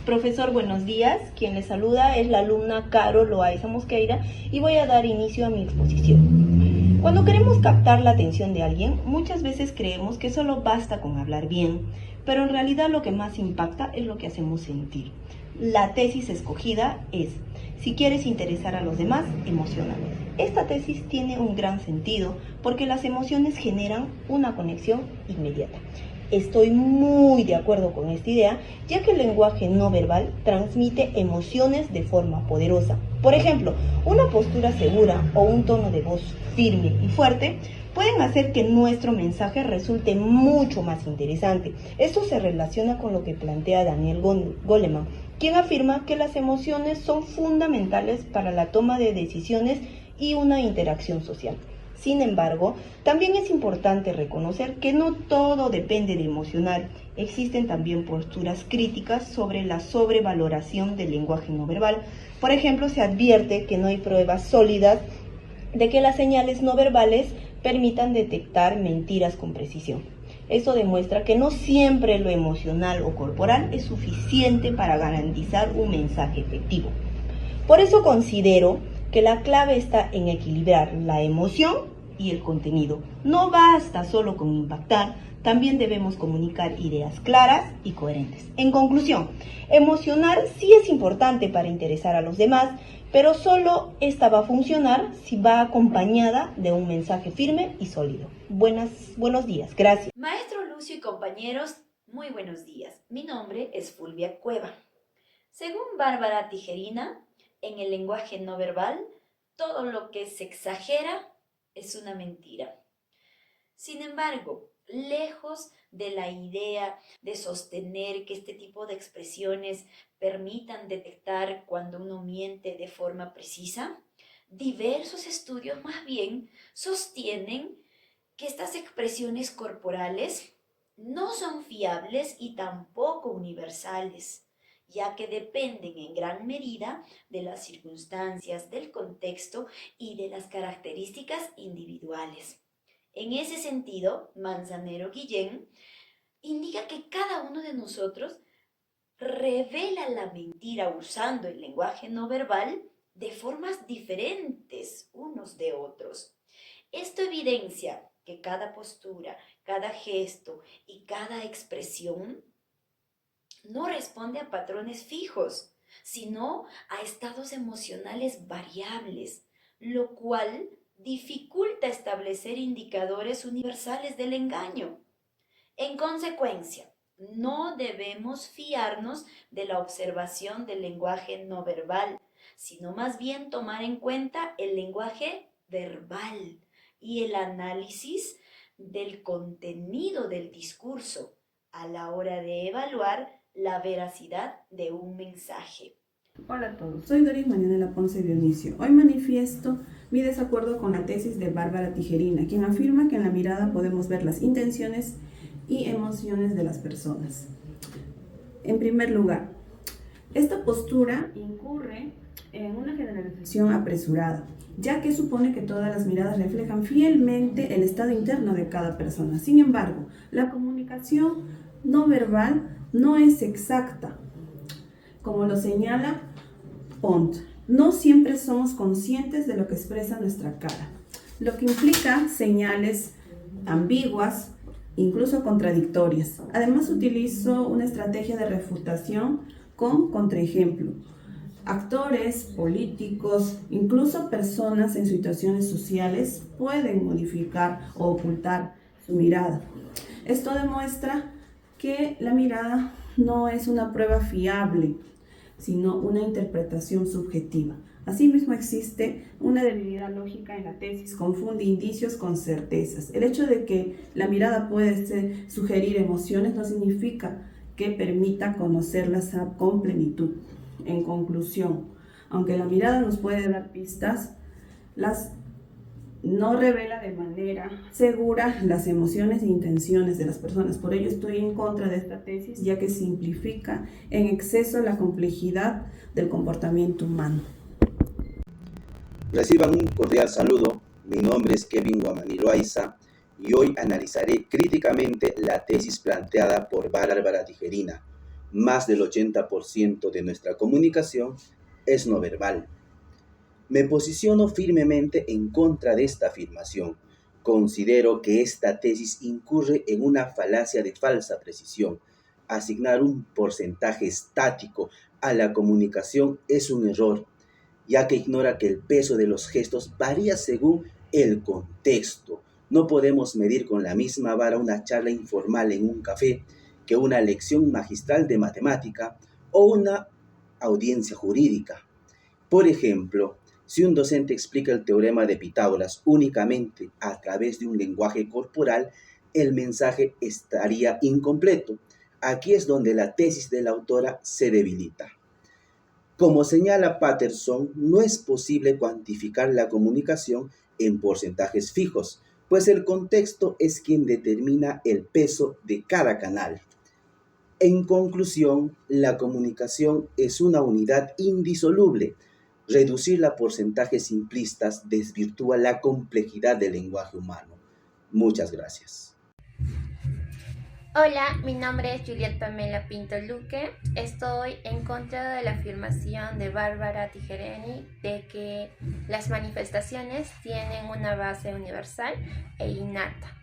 Profesor, buenos días. Quien le saluda es la alumna Caro Loaiza Mosqueira y voy a dar inicio a mi exposición. Cuando queremos captar la atención de alguien, muchas veces creemos que solo basta con hablar bien, pero en realidad lo que más impacta es lo que hacemos sentir. La tesis escogida es: si quieres interesar a los demás, emocionalos. Esta tesis tiene un gran sentido porque las emociones generan una conexión inmediata. Estoy muy de acuerdo con esta idea, ya que el lenguaje no verbal transmite emociones de forma poderosa. Por ejemplo, una postura segura o un tono de voz firme y fuerte pueden hacer que nuestro mensaje resulte mucho más interesante. Esto se relaciona con lo que plantea Daniel Goleman, quien afirma que las emociones son fundamentales para la toma de decisiones y una interacción social. Sin embargo, también es importante reconocer que no todo depende de emocionar. Existen también posturas críticas sobre la sobrevaloración del lenguaje no verbal. Por ejemplo, se advierte que no hay pruebas sólidas de que las señales no verbales permitan detectar mentiras con precisión. Esto demuestra que no siempre lo emocional o corporal es suficiente para garantizar un mensaje efectivo. Por eso considero que la clave está en equilibrar la emoción y el contenido. No basta solo con impactar, también debemos comunicar ideas claras y coherentes. En conclusión, emocionar sí es importante para interesar a los demás, pero solo esta va a funcionar si va acompañada de un mensaje firme y sólido. Buenos días, gracias. Maestro Lucio y compañeros, muy buenos días. Mi nombre es Fulvia Cueva. Según Bárbara Tijerina, en el lenguaje no verbal, todo lo que se exagera es una mentira. Sin embargo, lejos de la idea de sostener que este tipo de expresiones permitan detectar cuando uno miente de forma precisa, diversos estudios más bien sostienen que estas expresiones corporales no son fiables y tampoco universales, ya que dependen en gran medida de las circunstancias, del contexto y de las características individuales. En ese sentido, Manzanero Guillén indica que cada uno de nosotros revela la mentira usando el lenguaje no verbal de formas diferentes unos de otros. Esto evidencia que cada postura, cada gesto y cada expresión no responde a patrones fijos, sino a estados emocionales variables, lo cual dificulta establecer indicadores universales del engaño. En consecuencia, no debemos fiarnos de la observación del lenguaje no verbal, sino más bien tomar en cuenta el lenguaje verbal y el análisis del contenido del discurso a la hora de evaluar la veracidad de un mensaje. Hola a todos, soy Doris Marianela Ponce Dionisio. Hoy manifiesto mi desacuerdo con la tesis de Bárbara Tijerina, quien afirma que en la mirada podemos ver las intenciones y emociones de las personas. En primer lugar, esta postura incurre en una generalización apresurada, ya que supone que todas las miradas reflejan fielmente el estado interno de cada persona. Sin embargo, la comunicación no verbal no es exacta, como lo señala Pont. No siempre somos conscientes de lo que expresa nuestra cara, lo que implica señales ambiguas, incluso contradictorias. Además, utilizo una estrategia de refutación con contraejemplo. Actores, políticos, incluso personas en situaciones sociales pueden modificar o ocultar su mirada. Esto demuestra que la mirada no es una prueba fiable, sino una interpretación subjetiva. Asimismo, existe una debilidad lógica en la tesis, confunde indicios con certezas. El hecho de que la mirada puede sugerir emociones no significa que permita conocerlas con plenitud. En conclusión, aunque la mirada nos puede dar pistas, no revela de manera segura las emociones e intenciones de las personas. Por ello estoy en contra de esta tesis, ya que simplifica en exceso la complejidad del comportamiento humano. Reciban un cordial saludo. Mi nombre es Kevin Guamani Loaiza y hoy analizaré críticamente la tesis planteada por Bárbara Tijerina, Más del 80% de nuestra comunicación es no verbal. Me posiciono firmemente en contra de esta afirmación. Considero que esta tesis incurre en una falacia de falsa precisión. Asignar un porcentaje estático a la comunicación es un error, ya que ignora que el peso de los gestos varía según el contexto. No podemos medir con la misma vara una charla informal en un café que una lección magistral de matemática o una audiencia jurídica. Por ejemplo, si un docente explica el teorema de Pitágoras únicamente a través de un lenguaje corporal, el mensaje estaría incompleto. Aquí es donde la tesis de la autora se debilita. Como señala Patterson, no es posible cuantificar la comunicación en porcentajes fijos, pues el contexto es quien determina el peso de cada canal. En conclusión, la comunicación es una unidad indisoluble. Reducirla a porcentajes simplistas desvirtúa la complejidad del lenguaje humano. Muchas gracias. Hola, mi nombre es Juliet Pamela Pinto Luque. Estoy en contra de la afirmación de Bárbara Tijereni de que las manifestaciones tienen una base universal e innata.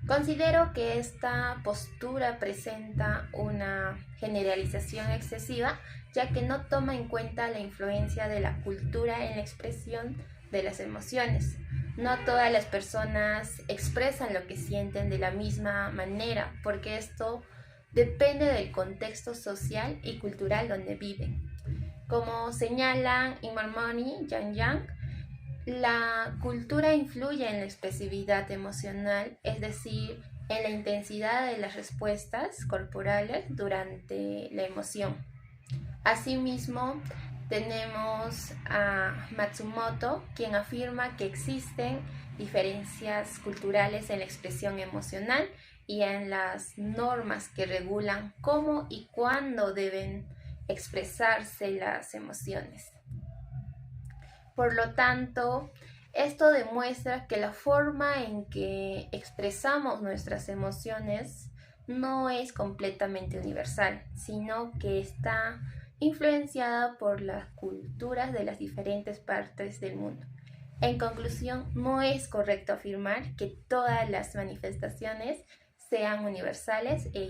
Considero que esta postura presenta una generalización excesiva, ya que no toma en cuenta la influencia de la cultura en la expresión de las emociones. No todas las personas expresan lo que sienten de la misma manera, porque esto depende del contexto social y cultural donde viven. Como señalan Imormoni y Yang, la cultura influye en la expresividad emocional, es decir, en la intensidad de las respuestas corporales durante la emoción. Asimismo, tenemos a Matsumoto, quien afirma que existen diferencias culturales en la expresión emocional y en las normas que regulan cómo y cuándo deben expresarse las emociones. Por lo tanto, esto demuestra que la forma en que expresamos nuestras emociones no es completamente universal, sino que está influenciada por las culturas de las diferentes partes del mundo. En conclusión, no es correcto afirmar que todas las manifestaciones sean universales e